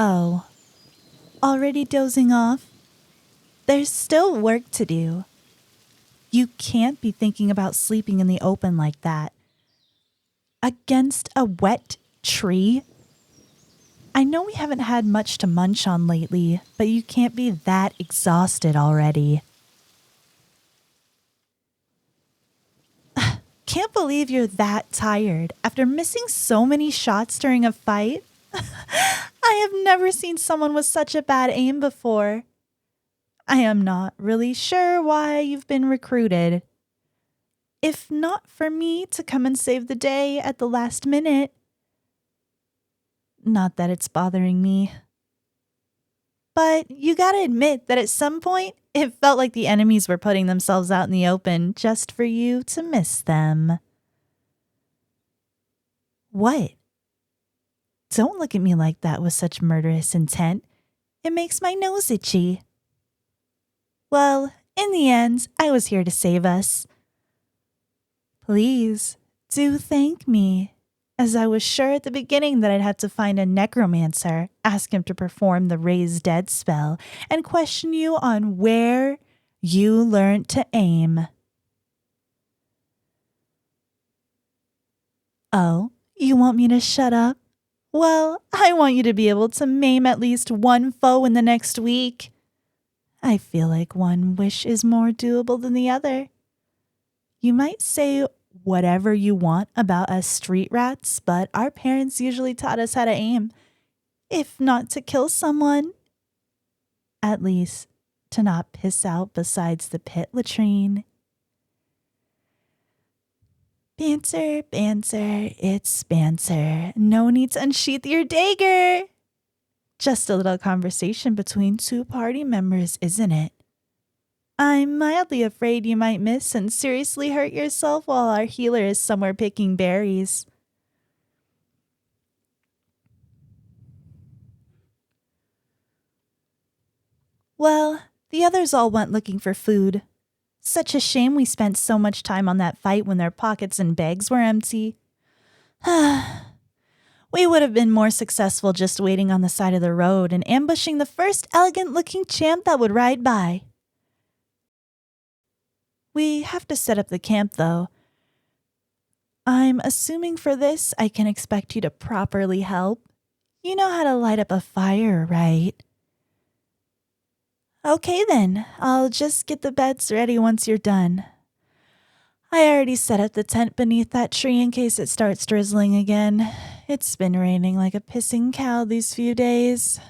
Oh, already dozing off? There's still work to do. You can't be thinking about sleeping in the open like that. Against a wet tree? I know we haven't had much to munch on lately, but you can't be that exhausted already. Can't believe you're that tired after missing so many shots during a fight. I have never seen someone with such a bad aim before. I am not really sure why you've been recruited. If not for me to come and save the day at the last minute. Not that it's bothering me. But you gotta admit that at some point, it felt like the enemies were putting themselves out in the open just for you to miss them. What? Don't look at me like that with such murderous intent. It makes my nose itchy. Well, in the end, I was here to save us. Please, do thank me, as I was sure at the beginning that I'd have to find a necromancer, ask him to perform the raise dead spell, and question you on where you learned to aim. Oh, you want me to shut up? Well, I want you to be able to maim at least one foe in the next week. I feel like one wish is more doable than the other. You might say whatever you want about us street rats, but our parents usually taught us how to aim. If not to kill someone, at least to not piss out besides the pit latrine. Banter, banter, it's banter. No need to unsheath your dagger. Just a little conversation between two party members, isn't it? I'm mildly afraid you might miss and seriously hurt yourself while our healer is somewhere picking berries. Well, the others all went looking for food. Such a shame we spent so much time on that fight when their pockets and bags were empty. We would have been more successful just waiting on the side of the road and ambushing the first elegant-looking champ that would ride by. We have to set up the camp, though. I'm assuming for this I can expect you to properly help. You know how to light up a fire, right? Okay then, I'll just get the beds ready once you're done. I already set up the tent beneath that tree in case it starts drizzling again. It's been raining like a pissing cow these few days.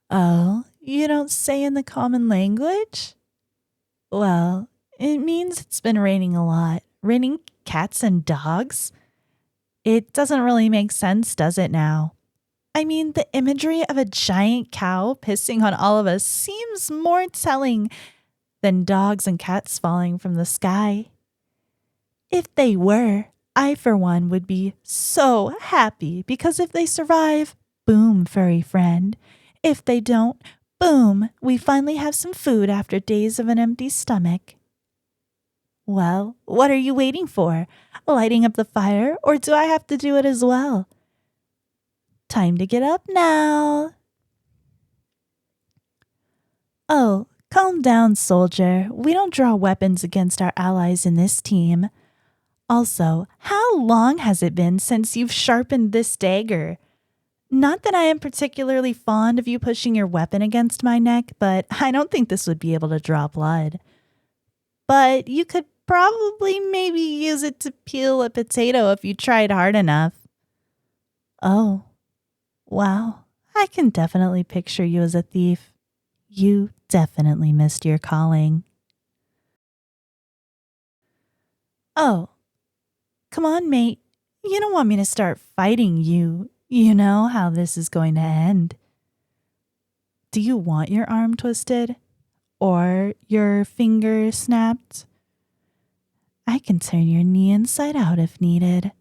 Oh, you don't say in the common language? Well, it means it's been raining a lot. Raining cats and dogs? It doesn't really make sense, does it now? I mean, the imagery of a giant cow pissing on all of us seems more telling than dogs and cats falling from the sky. If they were, I for one would be so happy because if they survive, boom, furry friend. If they don't, boom, we finally have some food after days of an empty stomach. Well, what are you waiting for? Lighting up the fire, or do I have to do it as well? Time to get up now. Oh, calm down, soldier. We don't draw weapons against our allies in this team. Also, how long has it been since you've sharpened this dagger? Not that I am particularly fond of you pushing your weapon against my neck, but I don't think this would be able to draw blood. But you could probably maybe use it to peel a potato if you tried hard enough. Oh, wow. I can definitely picture you as a thief. You definitely missed your calling. Oh, come on, mate. You don't want me to start fighting you. You know how this is going to end. Do you want your arm twisted? Or your finger snapped? I can turn your knee inside out if needed.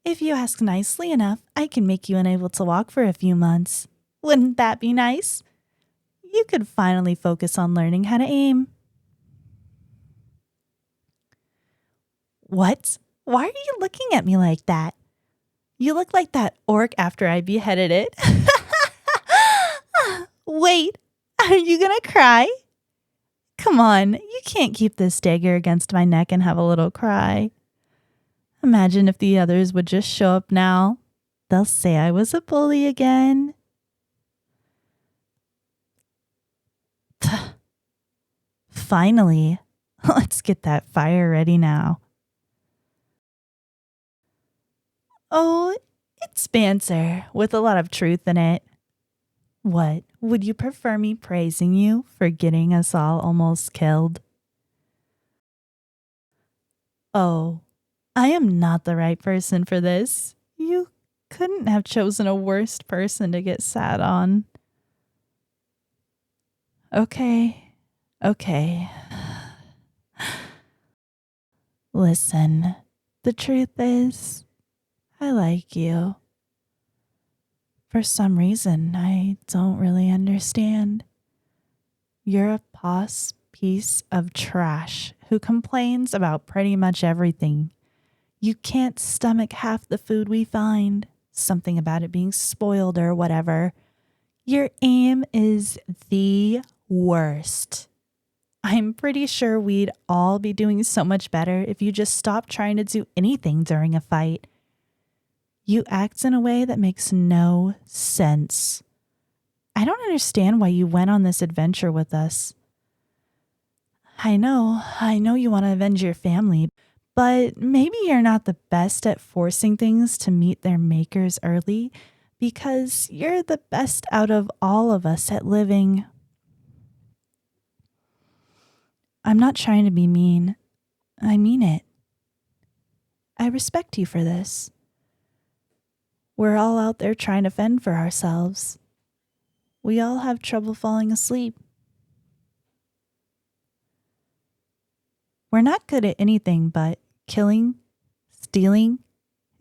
If you ask nicely enough, I can make you unable to walk for a few months. Wouldn't that be nice? You could finally focus on learning how to aim. What? Why are you looking at me like that? You look like that orc after I beheaded it. Wait, are you gonna cry? Come on, you can't keep this dagger against my neck and have a little cry. Imagine if the others would just show up now. They'll say I was a bully again. Finally, let's get that fire ready now. Oh, it's banter with a lot of truth in it. What, would you prefer me praising you for getting us all almost killed? Oh, I am not the right person for this. You couldn't have chosen a worse person to get sat on. Okay. Listen, the truth is, I like you. For some reason, I don't really understand. You're a posh piece of trash who complains about pretty much everything. You can't stomach half the food we find. Something about it being spoiled or whatever. Your aim is the worst. I'm pretty sure we'd all be doing so much better if you just stopped trying to do anything during a fight. You act in a way that makes no sense. I don't understand why you went on this adventure with us. I know you want to avenge your family, but maybe you're not the best at forcing things to meet their makers early because you're the best out of all of us at living. I'm not trying to be mean. I mean it. I respect you for this. We're all out there trying to fend for ourselves. We all have trouble falling asleep. We're not good at anything but killing, stealing,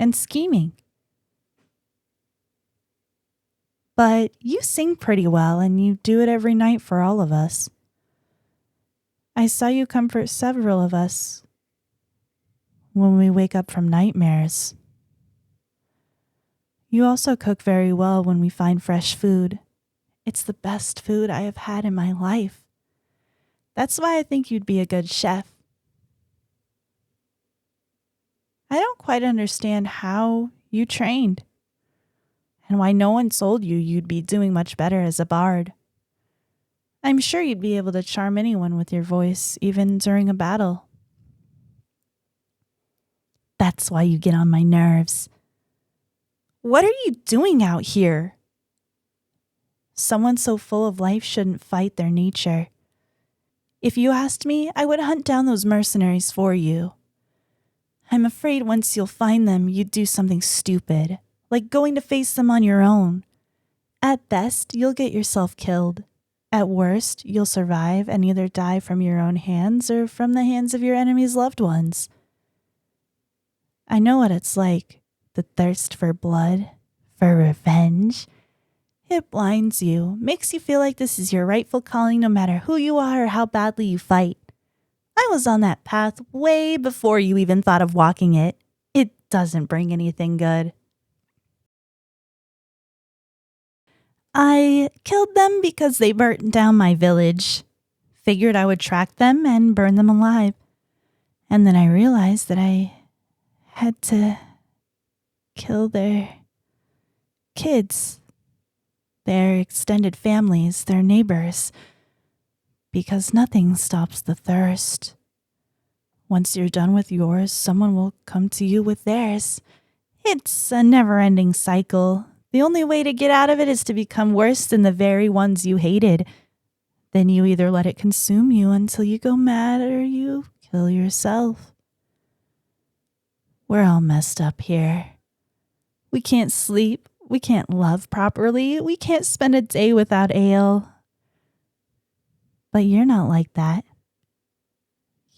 and scheming. But you sing pretty well and you do it every night for all of us. I saw you comfort several of us when we wake up from nightmares. You also cook very well when we find fresh food. It's the best food I have had in my life. That's why I think you'd be a good chef. I don't quite understand how you trained and why no one told you you'd be doing much better as a bard. I'm sure you'd be able to charm anyone with your voice, even during a battle. That's why you get on my nerves. What are you doing out here? Someone so full of life shouldn't fight their nature. If you asked me, I would hunt down those mercenaries for you. I'm afraid once you'll find them, you'd do something stupid, like going to face them on your own. At best, you'll get yourself killed. At worst, you'll survive and either die from your own hands or from the hands of your enemy's loved ones. I know what it's like, the thirst for blood, for revenge. It blinds you, makes you feel like this is your rightful calling no matter who you are or how badly you fight. I was on that path way before you even thought of walking it. It doesn't bring anything good. I killed them because they burnt down my village. Figured I would track them and burn them alive. And then I realized that I had to kill their kids, their extended families, their neighbors, because nothing stops the thirst. Once you're done with yours, someone will come to you with theirs. It's a never-ending cycle. The only way to get out of it is to become worse than the very ones you hated. Then you either let it consume you until you go mad or you kill yourself. We're all messed up here. We can't sleep. We can't love properly. We can't spend a day without ale. But you're not like that.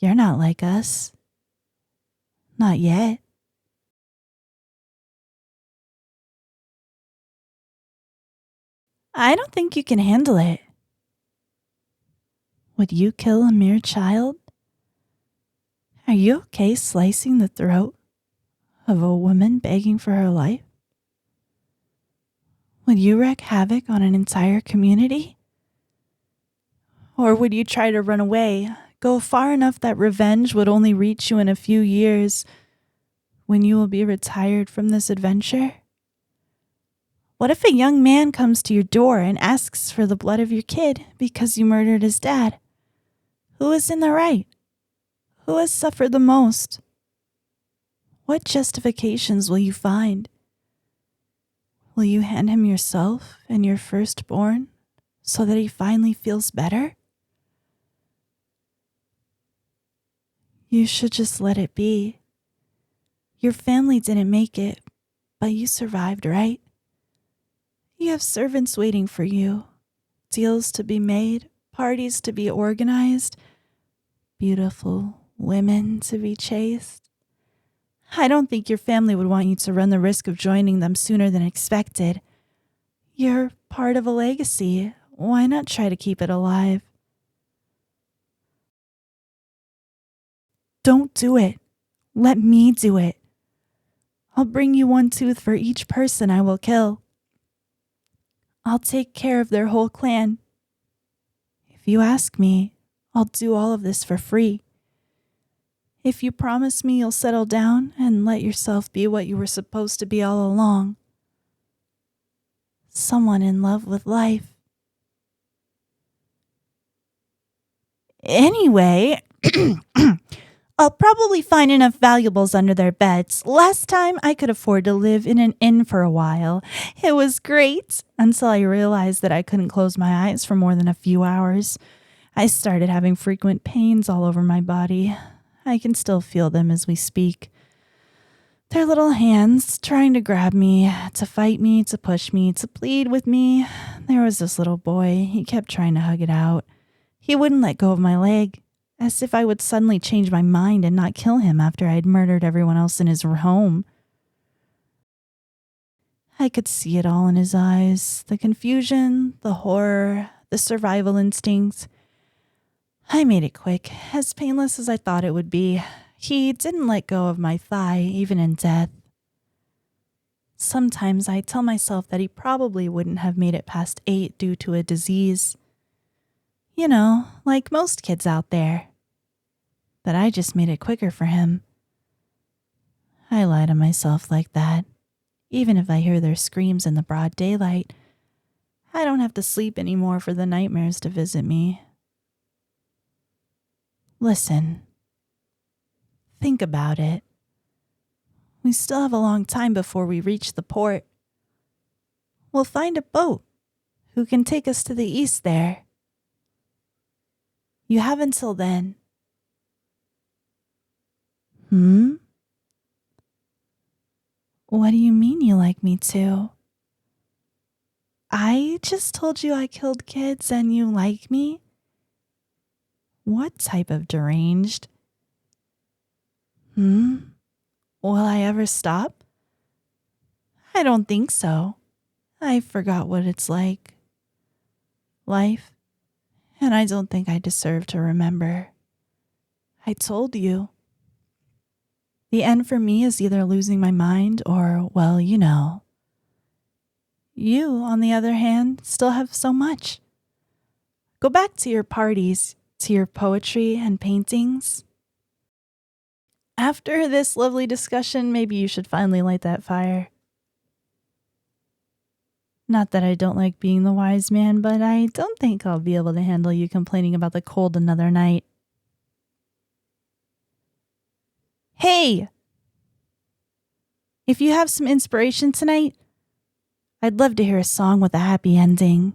You're not like us. Not yet. I don't think you can handle it. Would you kill a mere child? Are you okay slicing the throat of a woman begging for her life? Would you wreak havoc on an entire community? Or would you try to run away, go far enough that revenge would only reach you in a few years when you will be retired from this adventure? What if a young man comes to your door and asks for the blood of your kid because you murdered his dad? Who is in the right? Who has suffered the most? What justifications will you find? Will you hand him yourself and your firstborn so that he finally feels better? You should just let it be. Your family didn't make it, but you survived, right? You have servants waiting for you, deals to be made, parties to be organized, beautiful women to be chased. I don't think your family would want you to run the risk of joining them sooner than expected. You're part of a legacy. Why not try to keep it alive? Don't do it. Let me do it. I'll bring you one tooth for each person I will kill. I'll take care of their whole clan. If you ask me, I'll do all of this for free. If you promise me you'll settle down and let yourself be what you were supposed to be all along. Someone in love with life. Anyway, I'll probably find enough valuables under their beds. Last time I could afford to live in an inn for a while. It was great until I realized that I couldn't close my eyes for more than a few hours. I started having frequent pains all over my body. I can still feel them as we speak. Their little hands trying to grab me, to fight me, to push me, to plead with me. There was this little boy. He kept trying to hug it out. He wouldn't let go of my leg, as if I would suddenly change my mind and not kill him after I had murdered everyone else in his home. I could see it all in his eyes, the confusion, the horror, the survival instincts. I made it quick, as painless as I thought it would be. He didn't let go of my thigh, even in death. Sometimes I tell myself that he probably wouldn't have made it past 8 due to a disease. You know, like most kids out there. But I just made it quicker for him. I lie to myself like that. Even if I hear their screams in the broad daylight, I don't have to sleep anymore for the nightmares to visit me. Listen. Think about it. We still have a long time before we reach the port. We'll find a boat who can take us to the east there. You have until then. What do you mean you like me to? I just told you I killed kids and you like me? What type of deranged? Will I ever stop? I don't think so. I forgot what it's like. Life. And I don't think I deserve to remember. I told you. The end for me is either losing my mind or, well, you know. You, on the other hand, still have so much. Go back to your parties, to your poetry and paintings. After this lovely discussion, maybe you should finally light that fire. Not that I don't like being the wise man, but I don't think I'll be able to handle you complaining about the cold another night. Hey! If you have some inspiration tonight, I'd love to hear a song with a happy ending.